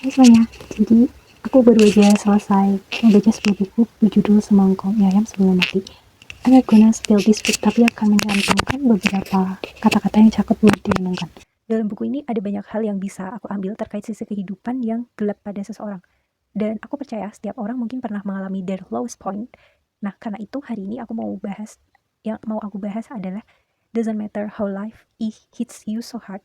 Hai semuanya, jadi aku baru aja selesai membaca sebuah buku berjudul Semangkong Mie Ayam Sebelum Mati. I'm not gonna spill this book, tapi akan mencantumkan beberapa kata-kata yang cakep buat direnungkan. Dalam buku ini ada banyak hal yang bisa aku ambil terkait sisi kehidupan yang gelap pada seseorang. Dan aku percaya setiap orang mungkin pernah mengalami their lowest point. Nah, karena itu hari ini aku mau bahas, yang mau aku bahas adalah doesn't matter how life hits you so hard,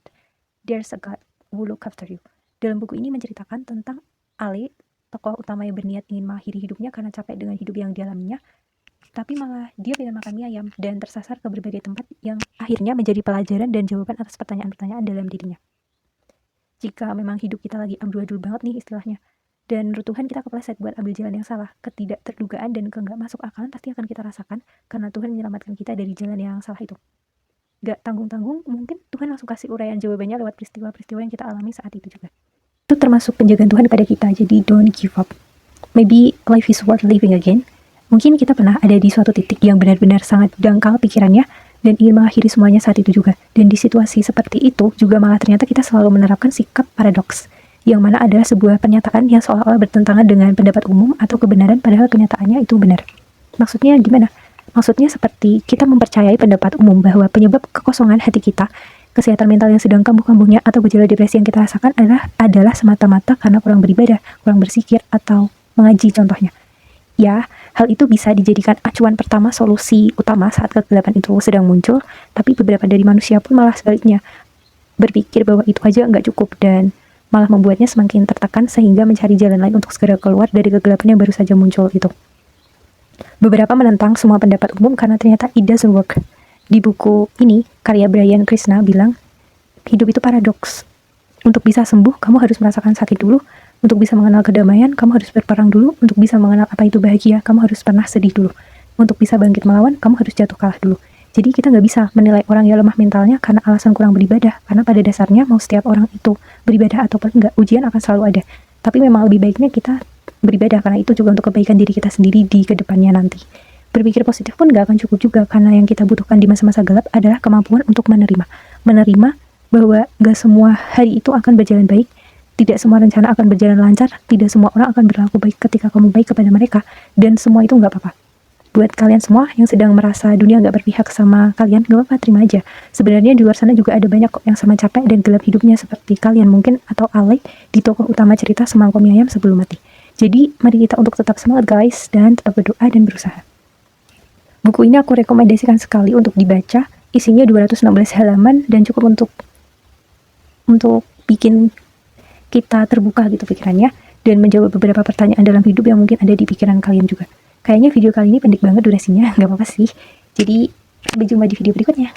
there's a God who look after you. Dalam buku ini menceritakan tentang Ale, tokoh utama yang berniat ingin mengakhiri hidupnya karena capek dengan hidup yang dialaminya, tapi malah dia pengen makan mie ayam dan tersasar ke berbagai tempat yang akhirnya menjadi pelajaran dan jawaban atas pertanyaan-pertanyaan dalam dirinya. Jika memang hidup kita lagi amburadul banget nih istilahnya, dan menurut Tuhan kita kepleset buat ambil jalan yang salah, ketidakterdugaan dan nggak masuk akalan pasti akan kita rasakan karena Tuhan menyelamatkan kita dari jalan yang salah itu. Gak tanggung-tanggung, mungkin Tuhan langsung kasih uraian jawabannya lewat peristiwa-peristiwa yang kita alami saat itu juga. Itu termasuk penjagaan Tuhan pada kita, jadi don't give up. Maybe life is worth living again. Mungkin kita pernah ada di suatu titik yang benar-benar sangat dangkal pikirannya dan ingin mengakhiri semuanya saat itu juga. Dan di situasi seperti itu juga malah ternyata kita selalu menerapkan sikap paradoks, yang mana adalah sebuah pernyataan yang seolah-olah bertentangan dengan pendapat umum atau kebenaran padahal kenyataannya itu benar. Maksudnya gimana? Maksudnya seperti kita mempercayai pendapat umum bahwa penyebab kekosongan hati kita, kesehatan mental yang sedang kambuh-kambuhnya atau gejala depresi yang kita rasakan adalah semata-mata karena kurang beribadah, kurang bersikir, atau mengaji contohnya. Ya, hal itu bisa dijadikan acuan pertama solusi utama saat kegelapan itu sedang muncul, tapi beberapa dari manusia pun malah sebaliknya berpikir bahwa itu aja nggak cukup dan malah membuatnya semakin tertekan sehingga mencari jalan lain untuk segera keluar dari kegelapan yang baru saja muncul itu. Beberapa menentang semua pendapat umum karena ternyata it doesn't work. Di buku ini, karya Brian Krishna bilang, hidup itu paradoks. Untuk bisa sembuh, kamu harus merasakan sakit dulu. Untuk bisa mengenal kedamaian, kamu harus berperang dulu. Untuk bisa mengenal apa itu bahagia, kamu harus pernah sedih dulu. Untuk bisa bangkit melawan, kamu harus jatuh kalah dulu. Jadi kita nggak bisa menilai orang yang lemah mentalnya karena alasan kurang beribadah. Karena pada dasarnya mau setiap orang itu beribadah ataupun enggak, ujian akan selalu ada. Tapi memang lebih baiknya kita beribadah karena itu juga untuk kebaikan diri kita sendiri di kedepannya nanti. Berpikir positif pun gak akan cukup juga karena yang kita butuhkan di masa-masa gelap adalah kemampuan untuk menerima bahwa gak semua hari itu akan berjalan baik, tidak semua rencana akan berjalan lancar, tidak semua orang akan berlaku baik ketika kamu baik kepada mereka, dan semua itu gak apa-apa. Buat kalian semua yang sedang merasa dunia gak berpihak sama kalian, gak apa-apa, terima aja. Sebenarnya di luar sana juga ada banyak kok yang sama capek dan gelap hidupnya seperti kalian mungkin atau Ale di tokoh utama cerita Semangkong Mie Ayam Sebelum Mati. Jadi mari kita untuk tetap semangat guys dan tetap berdoa dan berusaha. Buku ini aku rekomendasikan sekali untuk dibaca, isinya 216 halaman dan cukup untuk bikin kita terbuka gitu pikirannya dan menjawab beberapa pertanyaan dalam hidup yang mungkin ada di pikiran kalian juga. Kayaknya video kali ini pendek banget durasinya, nggak apa-apa sih. Jadi sampai jumpa di video berikutnya.